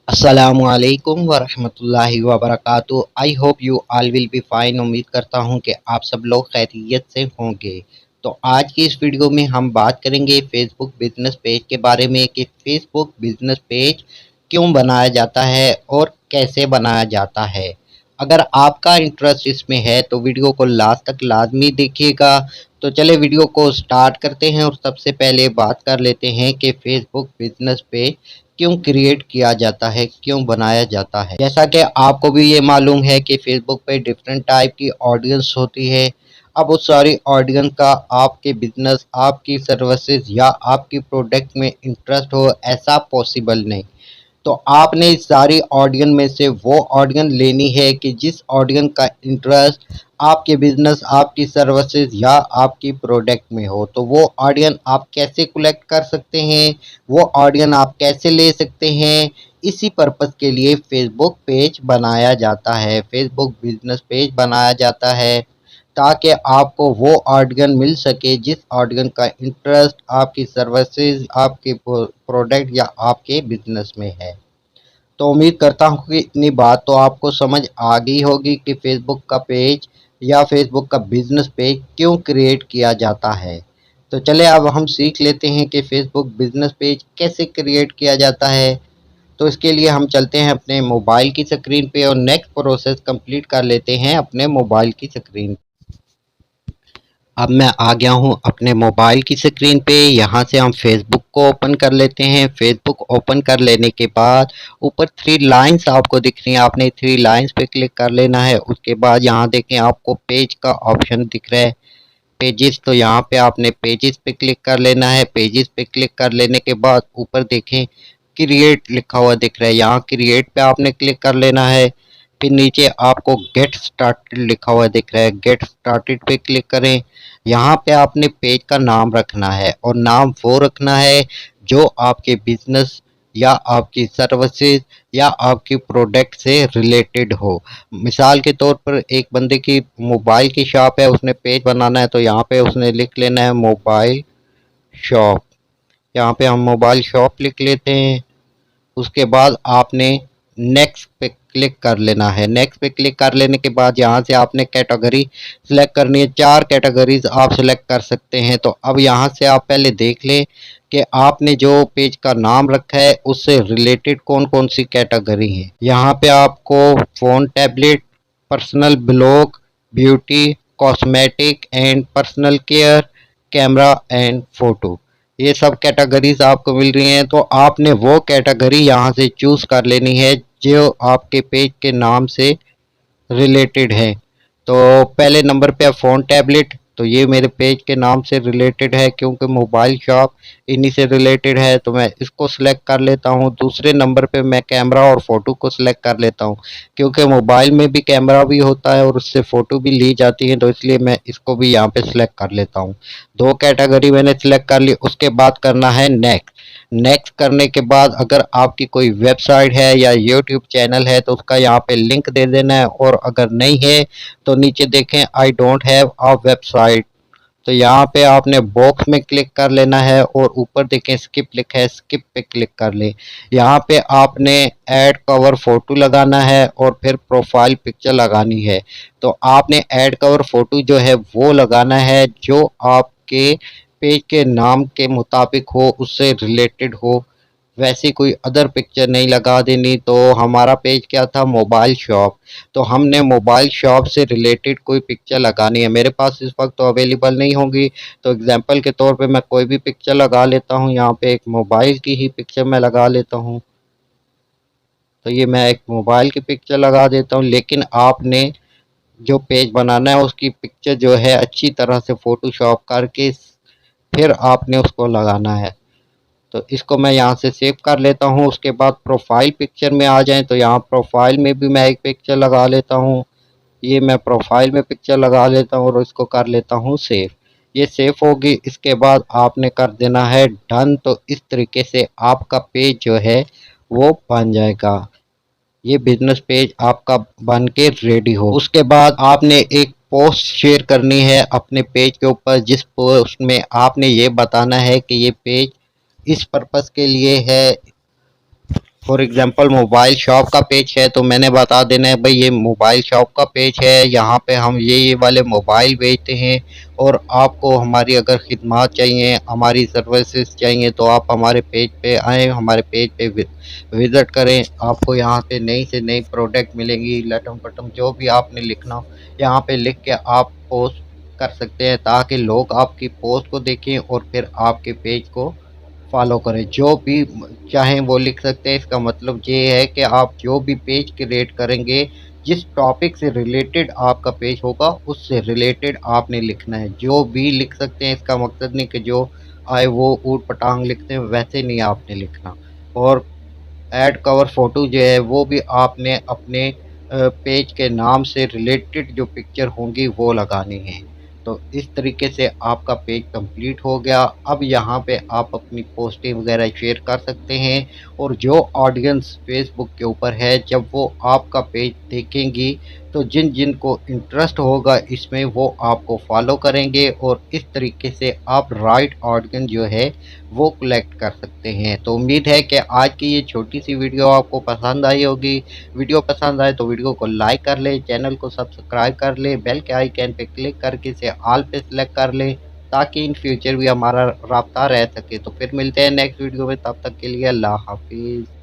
अस्सलामुअलैकुम वरहमतुल्लाहि वबरकातुहू। I hope you all will be fine. उम्मीद करता हूँ कि आप सब लोग खैरियत से होंगे। तो आज की इस वीडियो में हम बात करेंगे फेसबुक बिजनेस पेज के बारे में कि फेसबुक बिजनेस पेज क्यों बनाया जाता है और कैसे बनाया जाता है। अगर आपका इंटरेस्ट इसमें है तो वीडियो को लास्ट तक लाजमी देखिएगा। तो चले वीडियो को स्टार्ट करते हैं और सबसे पहले बात कर लेते हैं कि फेसबुक बिजनेस पेज क्यों क्रिएट किया जाता है, क्यों बनाया जाता है। जैसा कि आपको भी ये मालूम है कि फेसबुक पे डिफरेंट टाइप की ऑडियंस होती है। अब उस सारी ऑडियंस का आपके बिजनेस, आपकी सर्विसेज या आपकी प्रोडक्ट में इंटरेस्ट हो, ऐसा पॉसिबल नहीं। तो आपने इस सारी ऑडियंस में से वो ऑडियंस लेनी है कि जिस ऑडियंस का इंटरेस्ट आपके बिजनेस, आपकी सर्विसेज या आपकी प्रोडक्ट में हो। तो वो ऑडियंस आप कैसे कलेक्ट कर सकते हैं, वो ऑडियंस आप कैसे ले सकते हैं, इसी पर्पज़ के लिए फेसबुक पेज बनाया जाता है, फेसबुक बिजनेस पेज बनाया जाता है, ताकि आपको वो ऑडियंस मिल सके जिस ऑडियंस का इंटरेस्ट आपकी सर्विसेज, आपके प्रोडक्ट या आपके बिजनेस में है। तो उम्मीद करता हूँ कि इतनी बात तो आपको समझ आ गई होगी कि फेसबुक का पेज या फेसबुक का बिजनेस पेज क्यों क्रिएट किया जाता है। तो चले अब हम सीख लेते हैं कि फेसबुक बिजनेस पेज कैसे क्रिएट किया जाता है। तो इसके लिए हम चलते हैं अपने मोबाइल की स्क्रीन पे और नेक्स्ट प्रोसेस कंप्लीट कर लेते हैं अपने मोबाइल की स्क्रीन। अब मैं आ गया हूँ अपने मोबाइल की स्क्रीन पे। यहाँ से हम फेसबुक को ओपन कर लेते हैं। फेसबुक ओपन कर लेने के बाद ऊपर थ्री लाइंस आपको दिख रही हैं, आपने थ्री लाइंस पे क्लिक कर लेना है। उसके बाद यहाँ देखें आपको पेज का ऑप्शन दिख रहा है, पेजेस। तो यहाँ पे आपने पेजेस पे क्लिक कर लेना है। पेजेस पे क्लिक कर लेने के बाद ऊपर देखें क्रिएट लिखा हुआ दिख रहा है, यहाँ क्रिएट पे आपने क्लिक कर लेना है। फिर नीचे आपको गेट स्टार्टेड लिखा हुआ दिख रहा है, गेट स्टार्टेड पे क्लिक करें। यहाँ पे आपने पेज का नाम रखना है और नाम वो रखना है जो आपके बिजनेस या आपकी सर्विसेज या आपकी प्रोडक्ट से रिलेटेड हो। मिसाल के तौर पर एक बंदे की मोबाइल की शॉप है, उसने पेज बनाना है तो यहाँ पे उसने लिख लेना है मोबाइल शॉप। यहाँ पे हम मोबाइल शॉप लिख लेते हैं। उसके बाद आपने नेक्स्ट पे क्लिक कर लेना है। नेक्स्ट पे क्लिक कर लेने के बाद यहाँ से आपने कैटेगरी सिलेक्ट करनी है। चार कैटेगरीज आप सिलेक्ट कर सकते हैं। तो अब यहाँ से आप पहले देख लें कि आपने जो पेज का नाम रखा है उससे रिलेटेड कौन कौन सी कैटेगरी है। यहाँ पे आपको phone, tablet, personal blog, beauty, cosmetic and personal care, camera and photo, ये सब कैटेगरीज आपको मिल रही हैं। तो आपने वो कैटेगरी यहाँ से चूज़ कर लेनी है जो आपके पेज के नाम से रिलेटेड है। तो पहले नंबर पे है फ़ोन टैबलेट, तो ये मेरे पेज के नाम से रिलेटेड है क्योंकि मोबाइल शॉप इन्हीं से रिलेटेड है, तो मैं इसको सिलेक्ट कर लेता हूँ। दूसरे नंबर पे मैं कैमरा और फ़ोटो को सिलेक्ट कर लेता हूँ क्योंकि मोबाइल में भी कैमरा भी होता है और उससे फ़ोटो भी ली जाती है, तो इसलिए मैं इसको भी यहाँ पे सिलेक्ट कर लेता हूँ। दो कैटेगरी मैंने सिलेक्ट कर ली। उसके बाद करना है नेक्स्ट। नेक्स्ट करने के बाद अगर आपकी कोई वेबसाइट है या यूट्यूब चैनल है तो उसका यहाँ पे लिंक दे देना है, और अगर नहीं है तो नीचे देखें I don't have a website, तो यहाँ पे आपने बॉक्स में क्लिक कर लेना है और ऊपर देखें स्किप लिखा है, स्किप पे क्लिक कर लें। यहाँ पे आपने ऐड कवर फोटो लगाना है और फिर प्रोफाइल पिक्चर लगानी है। तो आपने ऐड कवर फोटो जो है वो लगाना है जो आपके पेज के नाम के मुताबिक हो, उससे रिलेटेड हो, वैसी कोई अदर पिक्चर नहीं लगा देनी। तो हमारा पेज क्या था, मोबाइल शॉप, तो हमने मोबाइल शॉप से रिलेटेड कोई पिक्चर लगानी है। मेरे पास इस वक्त तो अवेलेबल नहीं होंगी, तो एग्जांपल के तौर पे मैं कोई भी पिक्चर लगा लेता हूँ। यहाँ पे एक मोबाइल की ही पिक्चर मैं लगा लेता हूँ। तो ये मैं एक मोबाइल की पिक्चर लगा देता हूँ, लेकिन आपने जो पेज बनाना है उसकी पिक्चर जो है अच्छी तरह से फ़ोटोशॉप करके फिर आपने उसको लगाना है। तो इसको मैं यहाँ से सेव कर लेता हूँ। उसके बाद प्रोफाइल पिक्चर में आ जाएं तो यहाँ प्रोफाइल में भी मैं एक पिक्चर लगा लेता हूँ। ये मैं प्रोफाइल में पिक्चर लगा लेता हूँ और इसको कर लेता हूँ सेव। ये सेव होगी। इसके बाद आपने कर देना है डन। तो इस तरीके से आपका पेज जो है वो बन जाएगा। ये बिजनेस पेज आपका बन के रेडी हो। उसके बाद आपने एक पोस्ट शेयर करनी है अपने पेज के ऊपर, जिस पोस्ट में आपने ये बताना है कि ये पेज इस पर्पस के लिए है, फॉर एग्जांपल मोबाइल शॉप का पेज है, तो मैंने बता देना है भाई ये मोबाइल शॉप का पेज है, यहाँ पे हम ये वाले मोबाइल बेचते हैं। और आपको हमारी अगर खिदमत चाहिए, हमारी सर्विसेज चाहिए, तो आप हमारे पेज पे आएँ, हमारे पेज पे विज़िट करें। आपको यहाँ से नई प्रोडक्ट मिलेंगी, लटम-पटम जो भी आपने लिखना हो यहाँ पे लिख के आप पोस्ट कर सकते हैं, ताकि लोग आपकी पोस्ट को देखें और फिर आपके पेज को फॉलो करें। जो भी चाहें वो लिख सकते हैं। इसका मतलब ये है कि आप जो भी पेज क्रिएट करेंगे, जिस टॉपिक से रिलेटेड आपका पेज होगा, उससे रिलेटेड आपने लिखना है। जो भी लिख सकते हैं, इसका मकसद नहीं कि जो आए वो ऊट-पटांग लिखते हैं, वैसे नहीं आपने लिखना। और ऐड कवर फ़ोटो जो है वो भी आपने अपने पेज के नाम से रिलेटेड जो पिक्चर होंगी वो लगानी है। तो इस तरीके से आपका पेज कंप्लीट हो गया। अब यहाँ पे आप अपनी पोस्टें वगैरह शेयर कर सकते हैं। और जो ऑडियंस फेसबुक के ऊपर है, जब वो आपका पेज देखेंगी, तो जिन को इंटरेस्ट होगा इसमें, वो आपको फॉलो करेंगे। और इस तरीके से आप राइट ऑडियंस जो है वो कलेक्ट कर सकते हैं। तो उम्मीद है कि आज की ये छोटी सी वीडियो आपको पसंद आई होगी। वीडियो पसंद आए तो वीडियो को लाइक कर लें, चैनल को सब्सक्राइब कर लें, बेल के आइकन पे क्लिक करके इसे ऑल पे सेलेक्ट कर लें, ताकि इन फ्यूचर भी हमारा राब्ता रह सके। तो फिर मिलते हैं नेक्स्ट वीडियो में, तब तक के लिए अल्लाह हाफिज़।